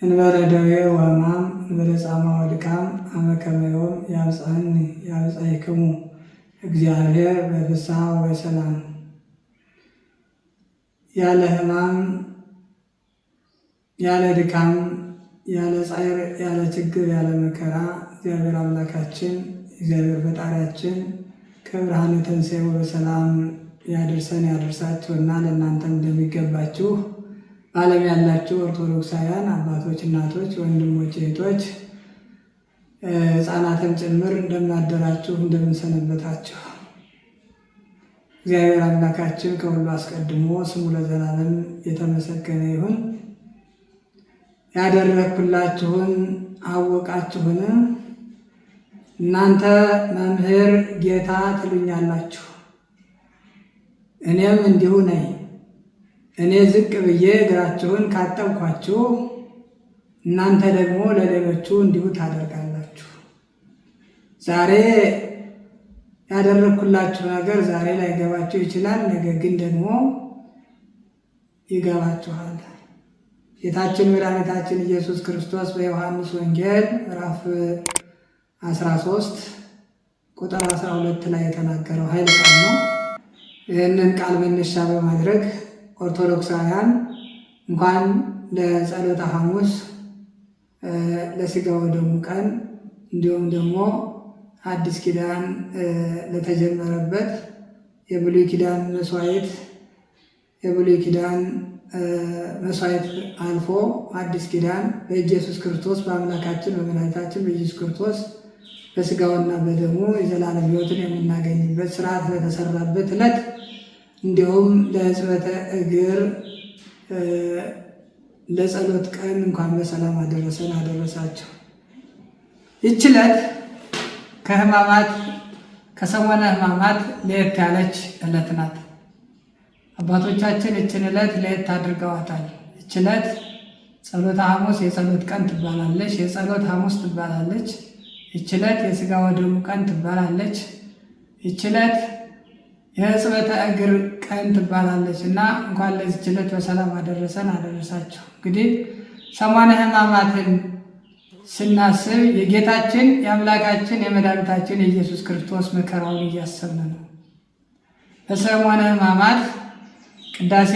እንበለ ደዌ ወሕማም እንበለ ጻማ ወድካም አመ ከመ ዮም ያብጽሐኒ ያብጽሕክሙ እግዚአብሔር በፍስሐ ወበሰላም። ያለ ሕማም ያለ ድካም ያለ ጻዕር ያለ ችግር ያለ መከራ እግዚአብሔር አምላካችን እግዚአብሔር ፈጣሪያችን ከብርሃነ ትንሣኤው በሰላም ያደርሰን ያደርሳችሁና ለእናንተም እንደሚገባችሁ በዓለም ያላችሁ ኦርቶዶክሳውያን አባቶች፣ እናቶች፣ ወንድሞች፣ እህቶች ሕፃናትም ጭምር እንደምናደራችሁ እንደምንሰነበታችሁ እግዚአብሔር አምላካችን ከሁሉ አስቀድሞ ስሙ ለዘላለም የተመሰገነ ይሁን። ያደረግኩላችሁን አወቃችሁን? እናንተ መምህር ጌታ ትሉኛላችሁ፣ እኔም እንዲሁ ነኝ። እኔ ዝቅ ብዬ እግራችሁን ካጠብኳችሁ እናንተ ደግሞ ለሌሎቹ እንዲሁ ታደርጋላችሁ። ዛሬ ያደረግኩላችሁ ነገር ዛሬ ላይገባችሁ ይችላል፣ ነገር ግን ደግሞ ይገባችኋል። ጌታችን መድኃኒታችን ኢየሱስ ክርስቶስ በዮሐንስ ወንጌል ምዕራፍ 13 ቁጥር 12 ላይ የተናገረው ኃይለ ቃል ነው። ይህንን ቃል መነሻ በማድረግ ኦርቶዶክሳውያን እንኳን ለጸሎተ ሐሙስ ለሥጋ ወደሙ ቀን እንዲሁም ደግሞ አዲስ ኪዳን ለተጀመረበት የብሉይ ኪዳን መስዋዕት አልፎ አዲስ ኪዳን በኢየሱስ ክርስቶስ በአምላካችን በመድኃኒታችን በኢየሱስ ክርስቶስ በሥጋውና በደሙ የዘላለም ሕይወትን የምናገኝበት ስርዓት ለተሰራበት ዕለት እንዲሁም ለሕጽበተ እግር ለጸሎት ቀን እንኳን በሰላም አደረሰን አደረሳቸው። ይህች ዕለት ከሰሞነ ሕማማት ለየት ያለች ዕለት ናት። አባቶቻችን ይችን ዕለት ለየት አድርገዋታል። ይች ዕለት ጸሎተ ሐሙስ የጸሎት ቀን ትባላለች፣ የጸሎት ሐሙስ ትባላለች። ይች ዕለት የሥጋ ወደሙ ቀን ትባላለች። ይች ዕለት የሕጽበተ እግር ቀን ትባላለች እና እንኳን ለዚች ዕለት በሰላም አደረሰን አደረሳቸው። እንግዲህ ሰሞነ ሕማማትን ስናስብ የጌታችን የአምላካችን የመድኃኒታችን የኢየሱስ ክርስቶስ መከራውን እያሰብን ነው። በሰሞነ ሕማማት ቅዳሴ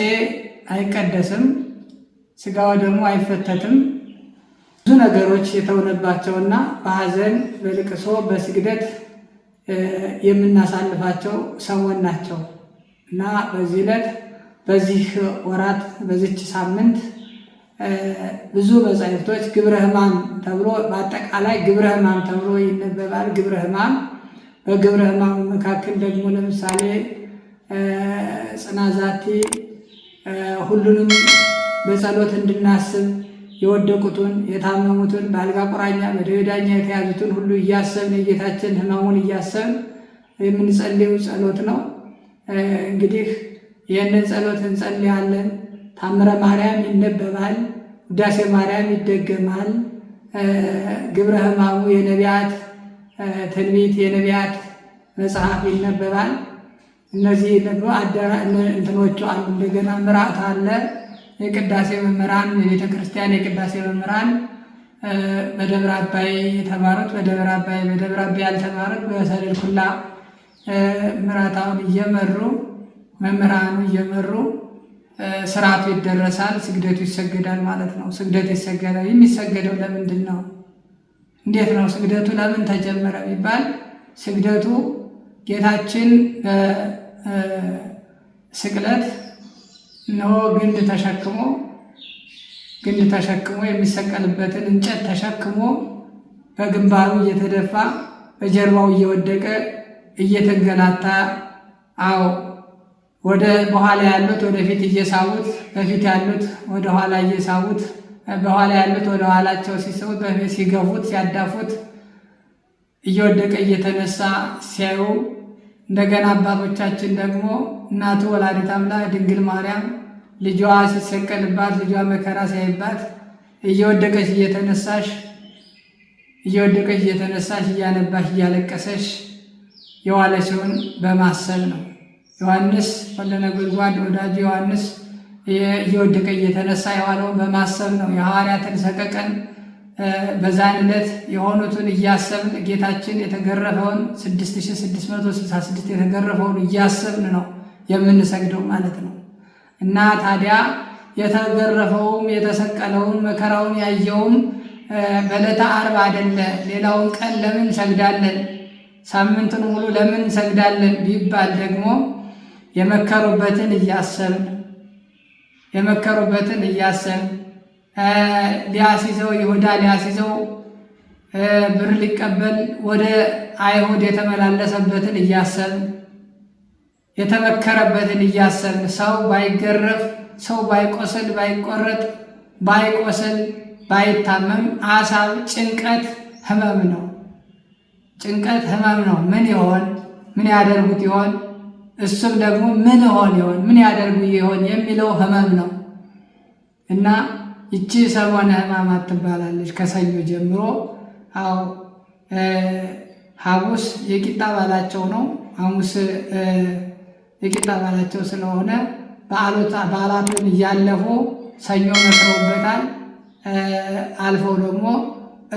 አይቀደስም፣ ሥጋ ወደሙ አይፈተትም። ብዙ ነገሮች የተውነባቸውና በሐዘን በልቅሶ በስግደት የምናሳልፋቸው ሰሞን ናቸው እና በዚህ ዕለት በዚህ ወራት በዚች ሳምንት ብዙ መጻሕፍቶች ግብረ ሕማም ተብሎ በአጠቃላይ ግብረ ሕማም ተብሎ ይነበባል። ግብረ ሕማም በግብረ ሕማም መካከል ደግሞ ለምሳሌ ጽናዛቲ ሁሉንም በጸሎት እንድናስብ የወደቁትን የታመሙትን በአልጋ ቁራኛ በደዌ ዳኛ የተያዙትን ሁሉ እያሰብን የጌታችን ሕማሙን እያሰብን የምንጸልየው ጸሎት ነው። እንግዲህ ይህንን ጸሎት እንጸልያለን። ታምረ ማርያም ይነበባል፣ ውዳሴ ማርያም ይደገማል። ግብረ ሕማሙ የነቢያት ትንቢት የነቢያት መጽሐፍ ይነበባል። እነዚህ ደግሞ እንትኖቹ አሉ። እንደገና ምርዓት አለ። የቅዳሴ መምህራን የቤተ ክርስቲያን የቅዳሴ መምህራን በደብረ አባይ የተማሩት በደብረ አባይ ያልተማሩት በሰሌል ኩላ ምርዓታውን እየመሩ መምህራኑ እየመሩ ስርዓቱ ይደረሳል፣ ስግደቱ ይሰገዳል ማለት ነው። ስግደቱ ይሰገዳል። የሚሰገደው ለምንድን ነው? እንዴት ነው ስግደቱ? ለምን ተጀመረ ቢባል ስግደቱ ጌታችን ስቅለት እነሆ ግንድ ተሸክሞ የሚሰቀልበትን እንጨት ተሸክሞ በግንባሩ እየተደፋ በጀርባው እየወደቀ እየተንገላታ ወደ በኋላ ያሉት ወደፊት እየሳቡት በፊት ያሉት ወደ ኋላ እየሳቡት በኋላ ያሉት ወደ ኋላቸው ሲስቡት በፊት ሲገፉት ሲያዳፉት እየወደቀ እየተነሳ ሲያዩ እንደገና አባቶቻችን ደግሞ እናቱ ወላዲተ አምላክ ድንግል ማርያም ልጇ ሲሰቀልባት ልጇ መከራ ሲያይባት እየወደቀች እየተነሳሽ እያነባሽ እያለቀሰሽ የዋለችውን በማሰብ ነው። ዮሐንስ ወልደ ነጎድጓድ ወዳጁ ዮሐንስ እየወደቀ እየተነሳ የዋለውን በማሰብ ነው። የሐዋርያትን ሰቀቀን በዛን ዕለት የሆኑትን እያሰብን ጌታችን የተገረፈውን 6666 የተገረፈውን እያሰብን ነው የምንሰግደው ማለት ነው። እና ታዲያ የተገረፈውም የተሰቀለውን መከራውን ያየውም በዕለተ ዓርብ አይደለ? ሌላውን ቀን ለምን እንሰግዳለን? ሳምንቱን ሙሉ ለምን እንሰግዳለን ቢባል ደግሞ የመከሩበትን እያሰብን ሊያስይዘው ይሁዳ ሊያስይዘው ብር ሊቀበል ወደ አይሁድ የተመላለሰበትን እያሰብን የተመከረበትን እያሰብን ሰው ባይገረፍ ሰው ባይቆስል ባይቆረጥ ባይቆስል ባይታመም አሳብ ጭንቀት ህመም ነው። ጭንቀት ህመም ነው። ምን ይሆን? ምን ያደርጉት ይሆን? እሱም ደግሞ ምን ይሆን ይሆን? ምን ያደርጉ ይሆን የሚለው ህመም ነው። እና ይቺ ሰሞነ ሕማማት ትባላለች። ከሰኞ ጀምሮ ሐሙስ የቂጣ ባላቸው ነው። ሐሙስ የቂጣ ባላቸው ስለሆነ በዓላቱን እያለፉ ሰኞ መክረውበታል። አልፈው ደግሞ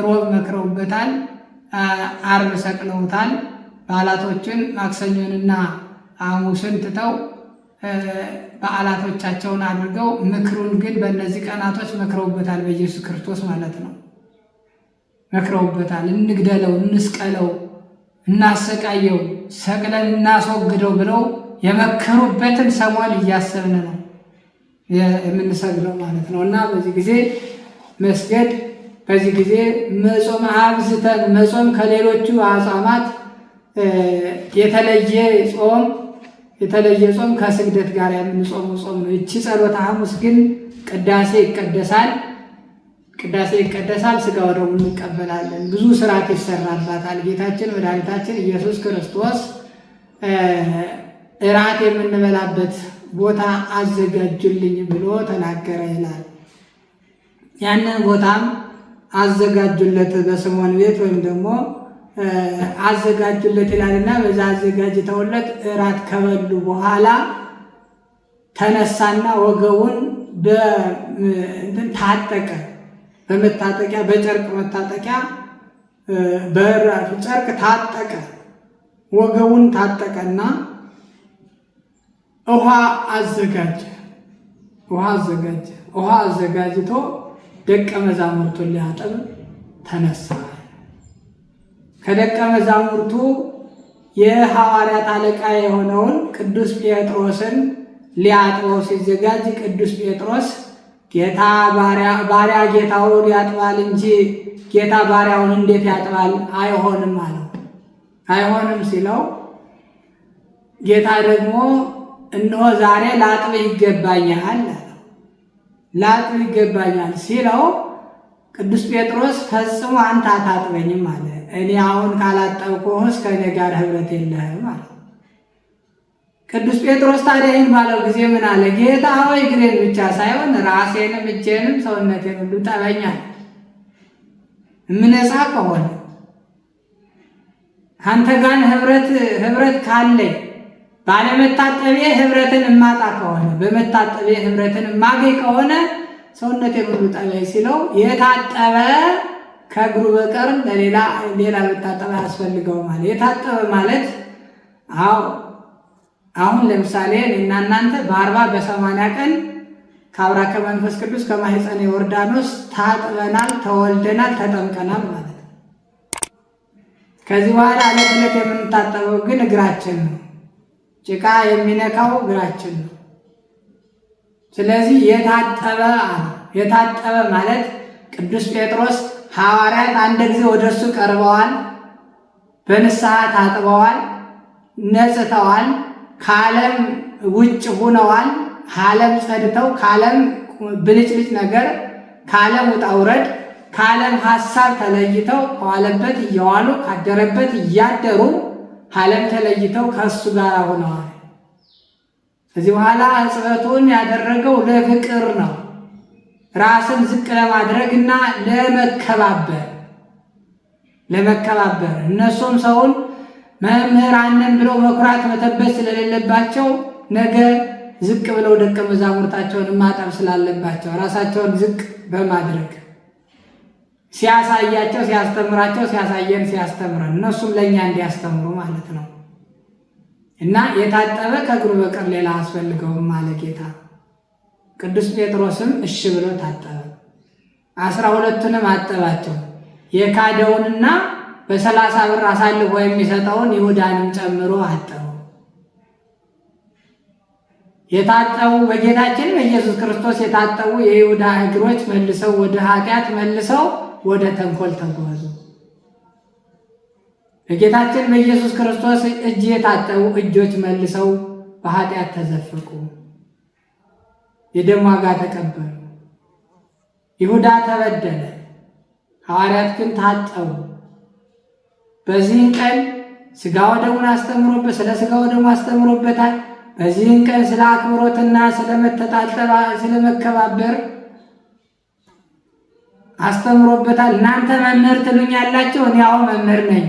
ሮብ መክረውበታል። ዓርብ ሰቅለውታል። በዓላቶችን ማክሰኞንና ሐሙስን ትተው በዓላቶቻቸውን አድርገው ምክሩን ግን በእነዚህ ቀናቶች መክረውበታል። በኢየሱስ ክርስቶስ ማለት ነው መክረውበታል። እንግደለው፣ እንስቀለው፣ እናሰቃየው፣ ሰቅለን እናስወግደው ብለው የመከሩበትን ሰሞን እያሰብን ነው የምንሰግደው ማለት ነው። እና በዚህ ጊዜ መስገድ፣ በዚህ ጊዜ መጾም አብዝተን መጾም ከሌሎቹ አጽዋማት የተለየ ጾም ከስግደት ጋር የምንጾመው ጾም ነው። እቺ ጸሎተ ሐሙስ ግን ቅዳሴ ይቀደሳል፣ ሥጋ ወደሙን እንቀበላለን። ብዙ ስርዓት ይሰራባታል። ጌታችን መድኃኒታችን ኢየሱስ ክርስቶስ እራት የምንበላበት ቦታ አዘጋጁልኝ ብሎ ተናገረ ይላል። ያንን ቦታም አዘጋጁለት በስምዖን ቤት ወይም ደግሞ አዘጋጁለት ይላልና በዛ አዘጋጅተውለት እራት ከበሉ በኋላ ተነሳና ወገቡን ታጠቀ። በመታጠቂያ በጨርቅ መታጠቂያ ጨርቅ ታጠቀ። ወገቡን ታጠቀና ውሃ አዘጋጅቶ ደቀ መዛሙርቱን ሊያጠብ ተነሳ። ከደቀ መዛሙርቱ የሐዋርያት አለቃ የሆነውን ቅዱስ ጴጥሮስን ሊያጥበው ሲዘጋጅ ቅዱስ ጴጥሮስ ጌታ ባሪያ ጌታውን ያጥባል እንጂ ጌታ ባሪያውን እንዴት ያጥባል? አይሆንም አለው። አይሆንም ሲለው ጌታ ደግሞ እነሆ ዛሬ ላጥብ ይገባኛል አለው። ላጥብ ይገባኛል ሲለው ቅዱስ ጴጥሮስ ፈጽሞ አንተ አታጥበኝም አለ። እኔ አሁን ካላጠብኩህስ ከእኔ ጋር ኅብረት የለህም አለ። ቅዱስ ጴጥሮስ ታዲያ ይህን ባለው ጊዜ ምን አለ? ጌታ ሆይ እግሬን ብቻ ሳይሆን ራሴንም እጄንም ሰውነቴን ሁሉ ጠበኛል። እምነጻ ከሆነ አንተ ጋር ኅብረት ካለኝ ባለመታጠቤ ኅብረትን እማጣ ከሆነ በመታጠቤ ኅብረትን እማገኝ ከሆነ ሰውነቴን ሁሉ ጠበኝ ሲለው የታጠበ ከእግሩ በቀር ሌላ መታጠብ አያስፈልገውም ማለት። የታጠበ ማለት አሁን ለምሳሌ እኔና እናንተ በ40 በ80 ቀን ከአብራከ መንፈስ ቅዱስ ከማኅፀነ ዮርዳኖስ ታጥበናል፣ ተወልደናል፣ ተጠምቀናል ማለት ነው። ከዚህ በኋላ ዕለት ዕለት የምንታጠበው ግን እግራችን ነው። ጭቃ የሚነካው እግራችን ነው። ስለዚህ የታጠበ ማለት ቅዱስ ጴጥሮስ ሐዋርያት አንድ ጊዜ ወደ እሱ ቀርበዋል፣ በንስሐ ታጥበዋል፣ ነጽተዋል፣ ከዓለም ውጭ ሁነዋል፣ ከዓለም ጸድተው ከዓለም ብልጭልጭ ነገር ከዓለም ውጣ ውረድ ከዓለም ሐሳብ ተለይተው ከዋለበት እየዋሉ ካደረበት እያደሩ ከዓለም ተለይተው ከእሱ ጋር ሆነዋል። ከዚህ በኋላ ሕጽበቱን ያደረገው ለፍቅር ነው። ራስን ዝቅ ለማድረግና ለመከባበር እነሱም ሰውን መምህራንን ብለው መኩራት መተበስ ስለሌለባቸው ነገ ዝቅ ብለው ደቀ መዛሙርታቸውን ማጠብ ስላለባቸው ራሳቸውን ዝቅ በማድረግ ሲያሳያቸው ሲያስተምራቸው ሲያሳየን ሲያስተምረን እነሱም ለእኛ እንዲያስተምሩ ማለት ነው። እና የታጠበ ከእግሩ በቀር ሌላ አስፈልገውም አለ ጌታ። ቅዱስ ጴጥሮስም እሺ ብሎ ታጠበ። 12ቱንም አጠባቸው። የካደውንና በ30 ብር አሳልፎ የሚሰጠውን ይሁዳንም ጨምሮ አጠበው። የታጠቡ በጌታችን በኢየሱስ ክርስቶስ የታጠቡ የይሁዳ እግሮች መልሰው ወደ ኃጢአት መልሰው ወደ ተንኮል ተጓዙ። በጌታችን በኢየሱስ ክርስቶስ እጅ የታጠቡ እጆች መልሰው በኃጢአት ተዘፈቁ፣ የደም ዋጋ ተቀበሉ። ይሁዳ ተበደለ፣ ሐዋርያት ግን ታጠቡ። በዚህን ቀን ሥጋ ወደሙን አስተምሮበት ስለ ሥጋ ወደሙ አስተምሮበታል። በዚህን ቀን ስለ አክብሮትና ስለ መተጣጠብ ስለ መከባበር አስተምሮበታል። እናንተ መምህር ትሉኛላችሁ፣ እኔ አዎ መምህር ነኝ።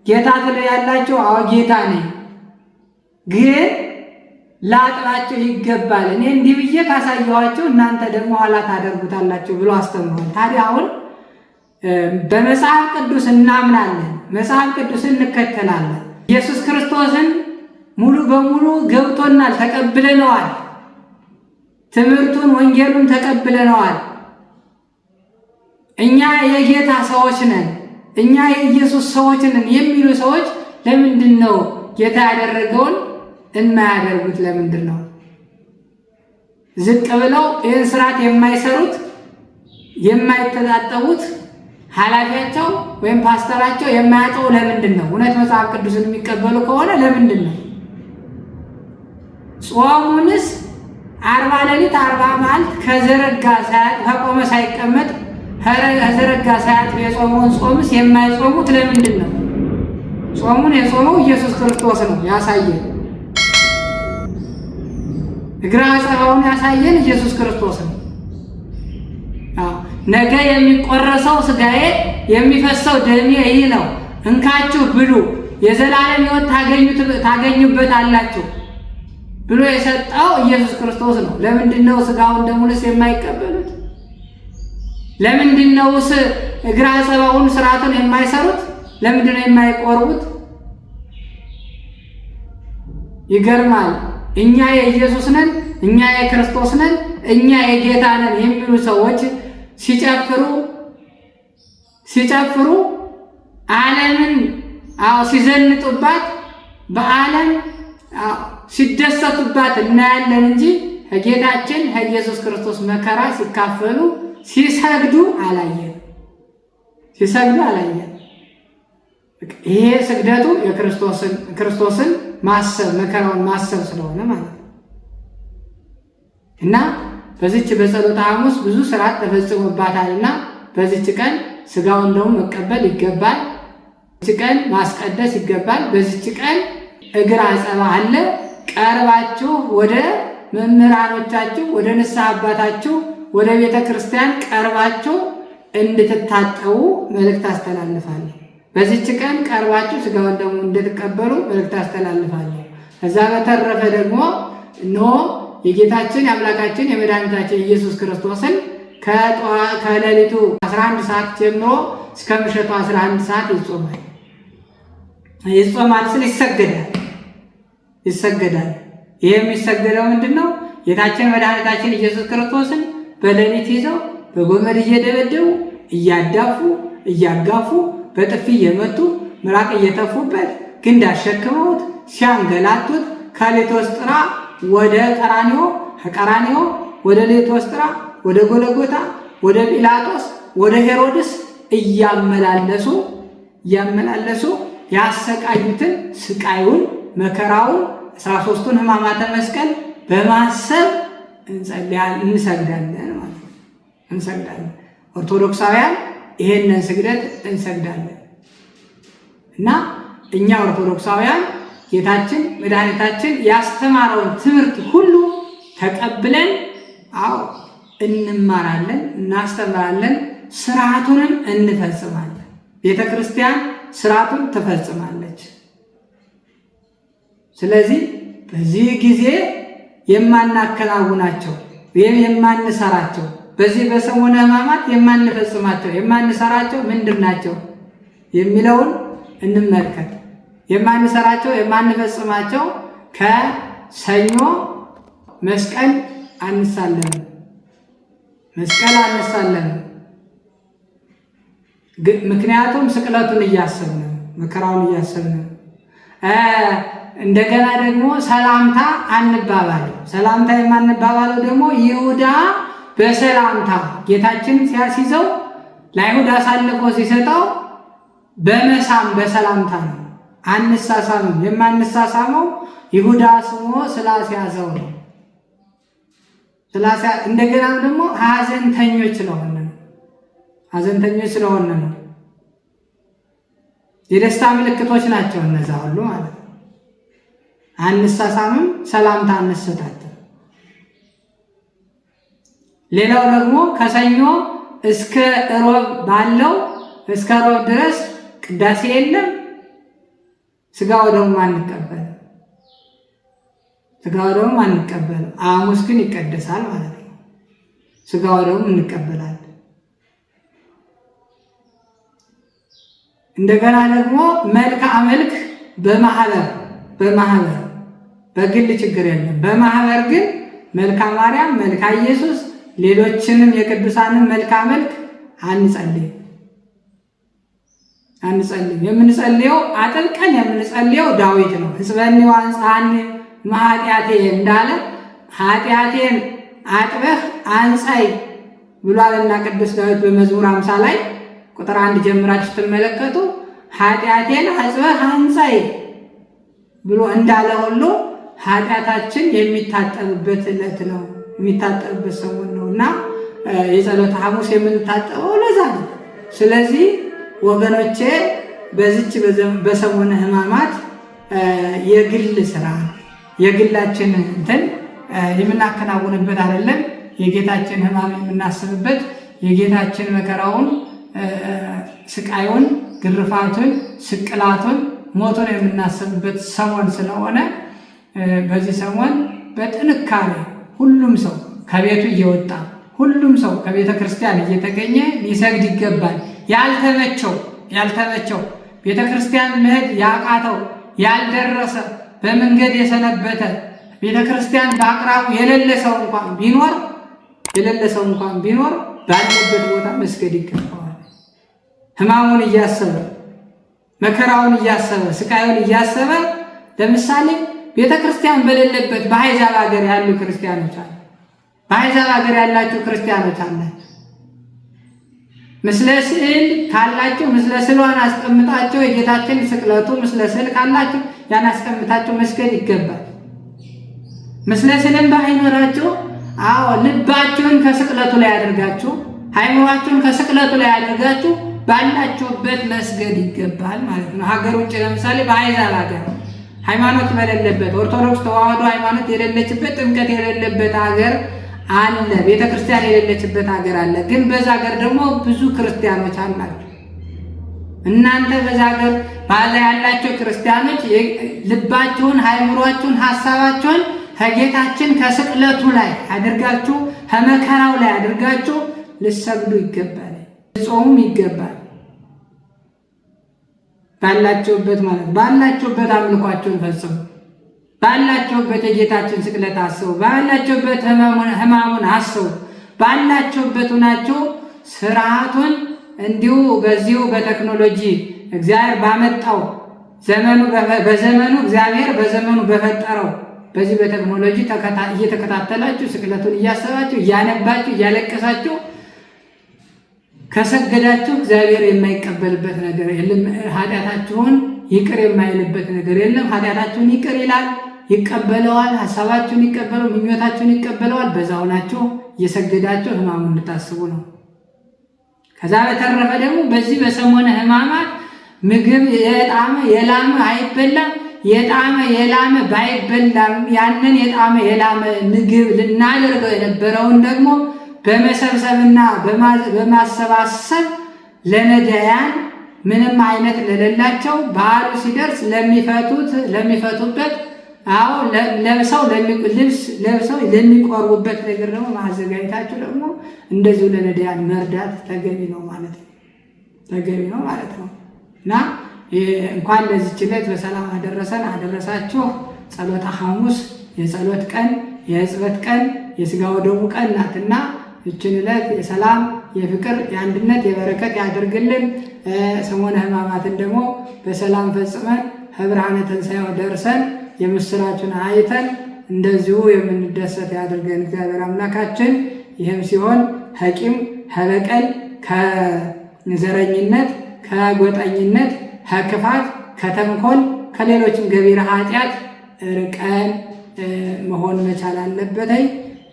ጌታ ትሉኛላችሁ፣ አዎ ጌታ ነኝ። ግን ላጥባችሁ ይገባል። እኔ እንዲህ ብዬ ካሳየኋችሁ እናንተ ደግሞ ኋላ ታደርጉታላችሁ ብሎ አስተምሯል። ታዲያ አሁን በመጽሐፍ ቅዱስ እናምናለን፣ መጽሐፍ ቅዱስን እንከተላለን። ኢየሱስ ክርስቶስን ሙሉ በሙሉ ገብቶናል፣ ተቀብለነዋል። ትምህርቱን ወንጌሉን ተቀብለነዋል። እኛ የጌታ ሰዎች ነን፣ እኛ የኢየሱስ ሰዎች ነን የሚሉ ሰዎች ለምንድን ነው ጌታ ያደረገውን የማያደርጉት? ለምንድን ነው ዝቅ ብለው ይህን ስርዓት የማይሰሩት የማይተጣጠቡት? ኃላፊያቸው ወይም ፓስተራቸው የማያጠው ለምንድን ነው? እውነት መጽሐፍ ቅዱስን የሚቀበሉ ከሆነ ለምንድን ነው? ጾሙንስ 40 ሌሊት 40 መዓልት ከዘረጋ ከቆመ ሳይቀመጥ ከዘረጋ ሳያት የጾመውን ጾምስ የማይጾሙት ለምንድን ነው? ጾሙን የጾመው ኢየሱስ ክርስቶስ ነው ያሳየን። እግረ አጸባውን ያሳየን ኢየሱስ ክርስቶስ ነው። ነገ የሚቆረሰው ሥጋዬ የሚፈሰው ደሜ ይህ ነው፣ እንካችሁ ብሉ፣ የዘላለም ሕይወት ታገኙበታላችሁ ብሎ የሰጠው ኢየሱስ ክርስቶስ ነው። ለምንድን ነው ሥጋውን ደሙንስ የማይቀበሉት? ለምንድን ነውስ እግረ አጸባውን ስርዓቱን የማይሰሩት? ለምንድን ነው የማይቆርቡት? ይገርማል። እኛ የኢየሱስ ነን፣ እኛ የክርስቶስ ነን፣ እኛ የጌታ ነን የሚሉ ሰዎች ሲጨፍሩ ዓለምን ሲዘንጡባት በዓለም ሲደሰቱባት እናያለን እንጂ ከጌታችን ከኢየሱስ ክርስቶስ መከራ ሲካፈሉ ሲሰግዱ አላየን። ይሄ ስግደቱ ክርስቶስን ማሰብ መከራውን ማሰብ ስለሆነ ማለት ነው። እና በዚች በጸሎተ ሐሙስ ብዙ ስርዓት ተፈጽሞባታልና በዚች ቀን ሥጋውን ደሙን መቀበል ይገባል። በዚች ቀን ማስቀደስ ይገባል። በዚች ቀን እግር አጸባ አለ። ቀርባችሁ ወደ መምህራኖቻችሁ ወደ ንስሐ አባታችሁ ወደ ቤተ ክርስቲያን ቀርባችሁ እንድትታጠቡ መልእክት አስተላልፋለሁ። በዚች ቀን ቀርባችሁ ሥጋውን ደሙን እንድትቀበሉ መልእክት አስተላልፋለሁ። ከዛ በተረፈ ደግሞ እነሆ የጌታችን የአምላካችን የመድኃኒታችን ኢየሱስ ክርስቶስን ከሌሊቱ 11 ሰዓት ጀምሮ እስከ ምሽቱ 11 ሰዓት ይጾማል ስል ይሰገዳል። ይህ የሚሰገደው ምንድን ነው? ጌታችን መድኃኒታችን ኢየሱስ ክርስቶስን በሌሊት ይዘው በጎመድ እየደበደቡ እያዳፉ እያጋፉ በጥፊ እየመቱ ምራቅ እየተፉበት ግንድ አሸክመውት ሲያንገላቱት ከሊቶስጥራ ወደ ቀራንዮ ከቀራንዮ ወደ ሊቶስጥራ ወደ ጎለጎታ ወደ ጲላጦስ ወደ ሄሮድስ እያመላለሱ ያሰቃዩትን ስቃዩን መከራውን 13ቱን ሕማማተ መስቀል በማሰብ እንሰግዳለን ማለት ነው። እንሰግዳለን። ኦርቶዶክሳውያን ይሄንን ስግደት እንሰግዳለን እና እኛ ኦርቶዶክሳውያን ጌታችን መድኃኒታችን ያስተማረውን ትምህርት ሁሉ ተቀብለን እንማራለን፣ እናስተምራለን፣ ስርዓቱንም እንፈጽማለን። ቤተ ክርስቲያን ስርዓቱን ትፈጽማለች። ስለዚህ በዚህ ጊዜ የማናከናውናቸው ወይም የማንሰራቸው በዚህ በሰሙነ ሕማማት የማንፈጽማቸው የማንሰራቸው ምንድን ናቸው የሚለውን እንመልከት። የማንሰራቸው የማንፈጽማቸው ከሰኞ መስቀል አንሳለንም። መስቀል አንሳለንም። ምክንያቱም ስቅለቱን እያሰብን መከራውን እያሰብን። እንደገና ደግሞ ሰላምታ አንባባልም። ሰላምታ የማንባባለው ደግሞ ይሁዳ በሰላምታ ጌታችን ሲያስይዘው ለአይሁድ አሳልፎ ሲሰጠው በመሳም በሰላምታ ነው። አንሳሳምም። የማንሳሳመው ይሁዳ ስሞ ስላስያዘው ነው። እንደገና ደግሞ ሐዘንተኞች ስለሆነ ነው። ሐዘንተኞች ስለሆነ ነው። የደስታ ምልክቶች ናቸው እነዛ ሁሉ ማለት ነው። አንሳሳምም፣ ሰላምታ አንሰጣጥም። ሌላው ደግሞ ከሰኞ እስከ ሮብ ባለው እስከ ሮብ ድረስ ቅዳሴ የለም፣ ስጋ ወደሙ አንቀበልም። ስጋ ወደሙ አንቀበልም። ሐሙስ ግን ይቀደሳል ማለት ነው። ስጋ ወደሙ እንቀበላለን። እንደገና ደግሞ መልክዓ መልክ በማህበር በግል ችግር የለም። በማህበር ግን መልክዓ ማርያም፣ መልክዓ ኢየሱስ፣ ሌሎችንም የቅዱሳንን መልክዓ መልክ አንጸልይም። የምንጸልየው አጥብቀን የምንጸልየው ዳዊት ነው። ሕጽበኒ ወአንጽሐኒ እምኃጢአቴ እንዳለ ኃጢአቴን አጥበህ አንጻይ ብሏልና ቅዱስ ዳዊት በመዝሙር 50 ላይ ቁጥር 1 ጀምራችሁ ስትመለከቱ ኃጢአቴን አጥበህ አንጻይ ብሎ እንዳለ ሁሉ ኃጢአታችን የሚታጠብበት ዕለት ነው፣ የሚታጠብበት ሰሞን ነው እና የጸሎተ ሐሙስ የምንታጠበው ለዛ ነው። ስለዚህ ወገኖቼ በዚች በሰሙነ ሕማማት የግል ስራ የግላችን እንትን የምናከናውንበት አይደለም። የጌታችን ሕማም የምናስብበት የጌታችን መከራውን፣ ስቃዩን፣ ግርፋቱን፣ ስቅላቱን፣ ሞቱን የምናስብበት ሰሞን ስለሆነ በዚህ ሰሞን በጥንካሬ ሁሉም ሰው ከቤቱ እየወጣ ሁሉም ሰው ከቤተ ክርስቲያን እየተገኘ ሊሰግድ ይገባል። ያልተመቸው ቤተ ክርስቲያን መሄድ ያቃተው ያልደረሰ በመንገድ የሰነበተ ቤተ ክርስቲያን በአቅራቡ የሌለ ሰው እንኳን ቢኖር ባለበት ቦታ መስገድ ይገባዋል። ሕማሙን እያሰበ መከራውን እያሰበ ስቃዩን እያሰበ ለምሳሌ ቤተ ክርስቲያን በሌለበት በአሕዛብ ሀገር ያሉ ክርስቲያኖች አሉ። በአሕዛብ ሀገር ያላችሁ ክርስቲያኖች አላችሁ። ምስለ ስዕል ካላችሁ ምስለ ስዕሏን አስቀምጣችሁ የጌታችን ስቅለቱ ምስለ ስዕል ካላችሁ ያን አስቀምጣችሁ መስገድ ይገባል። ምስለ ስዕልን ባይኖራችሁ ልባችሁን ከስቅለቱ ላይ አድርጋችሁ ሃይማኖታችሁን ከስቅለቱ ላይ አድርጋችሁ ባላችሁበት መስገድ ይገባል ማለት ነው። ሀገር ውጭ ለምሳሌ በአሕዛብ ሀገር ሃይማኖት በሌለበት ኦርቶዶክስ ተዋህዶ ሃይማኖት የሌለችበት ጥምቀት የሌለበት ሀገር አለ። ቤተ ክርስቲያን የሌለችበት ሀገር አለ። ግን በዛ ሀገር ደግሞ ብዙ ክርስቲያኖች አላችሁ። እናንተ በዛ ሀገር ባለ ያላችሁ ክርስቲያኖች ልባችሁን፣ ሃይማኖታችሁን፣ ሐሳባችሁን ከጌታችን ከስቅለቱ ላይ አድርጋችሁ ከመከራው ላይ አድርጋችሁ ልሰግዱ ይገባል፣ ልጾሙም ይገባል። ባላችሁበት ማለት ባላችሁበት አምልኳችሁን ፈጽሙ። ባላችሁበት የጌታችን ስቅለት አስቡ። ባላችሁበት ሕማሙን አስቡ። ባላችሁበት ሆናችሁ ስርዓቱን እንዲሁ በዚሁ በቴክኖሎጂ እግዚአብሔር ባመጣው በዘመኑ እግዚአብሔር በዘመኑ በፈጠረው በዚህ በቴክኖሎጂ እየተከታተላችሁ ስቅለቱን እያሰባችሁ እያነባችሁ እያለቀሳችሁ ከሰገዳችሁ እግዚአብሔር የማይቀበልበት ነገር የለም። ኃጢአታችሁን ይቅር የማይልበት ነገር የለም። ኃጢአታችሁን ይቅር ይላል፣ ይቀበለዋል። ሐሳባችሁን ይቀበለው፣ ምኞታችሁን ይቀበለዋል። በዛው ናችሁ እየሰገዳችሁ ሕማሙን እንድታስቡ ነው። ከዛ በተረፈ ደግሞ በዚህ በሰሞነ ሕማማት ምግብ የጣመ የላመ አይበላም። የጣመ የላመ ባይበላም ያንን የጣመ የላመ ምግብ ልናደርገው የነበረውን ደግሞ በመሰብሰብና በማሰባሰብ ለነዳያን ምንም አይነት ለሌላቸው በዓሉ ሲደርስ ለሚፈቱበት አሁን ለብሰው ልብስ ለብሰው ለሚቆርቡበት ነገር ደግሞ ማዘጋጀታቸው ደግሞ እንደዚሁ ለነዳያን መርዳት ተገቢ ነው ማለት ነው። እና እንኳን ለዚህች ዕለት በሰላም አደረሰን አደረሳችሁ። ጸሎተ ሐሙስ የጸሎት ቀን፣ የሕጽበት ቀን፣ የሥጋው ደሙ ቀን ናትና ይህችን ዕለት የሰላም የፍቅር የአንድነት የበረከት ያደርግልን። ሰሞነ ሕማማትን ደግሞ በሰላም ፈጽመን ከብርሃነ ትንሣኤው ደርሰን የምስራችን አይተን እንደዚሁ የምንደሰት ያድርገን እግዚአብሔር አምላካችን። ይህም ሲሆን ከቂም ከበቀል ከዘረኝነት ከጎጠኝነት ከክፋት ከተንኮል ከሌሎችም ገቢረ ኃጢአት ርቀን መሆን መቻል አለበት።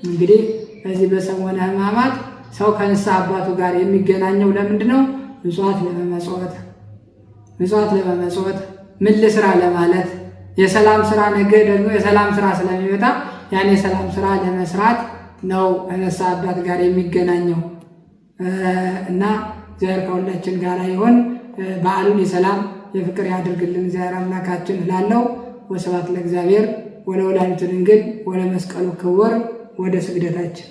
እንግዲህ በዚህ በሰሞነ ሕማማት ሰው ከንስሐ አባቱ ጋር የሚገናኘው ለምንድን ነው? ምጽዋት ለመመጽወት ምን ልስራ ለማለት የሰላም ስራ ነገ ደግሞ የሰላም ስራ ስለሚመጣ ያን የሰላም ስራ ለመስራት ነው ከንስሐ አባት ጋር የሚገናኘው እና እግዚአብሔር ከሁላችን ጋር ይሁን። በዓሉን የሰላም የፍቅር ያድርግልን እግዚአብሔር አምላካችን እላለሁ። ወስብሐት ለእግዚአብሔር ወለወላዲቱ ድንግል ወለመስቀሉ ክቡር። ወደ ስግደታችን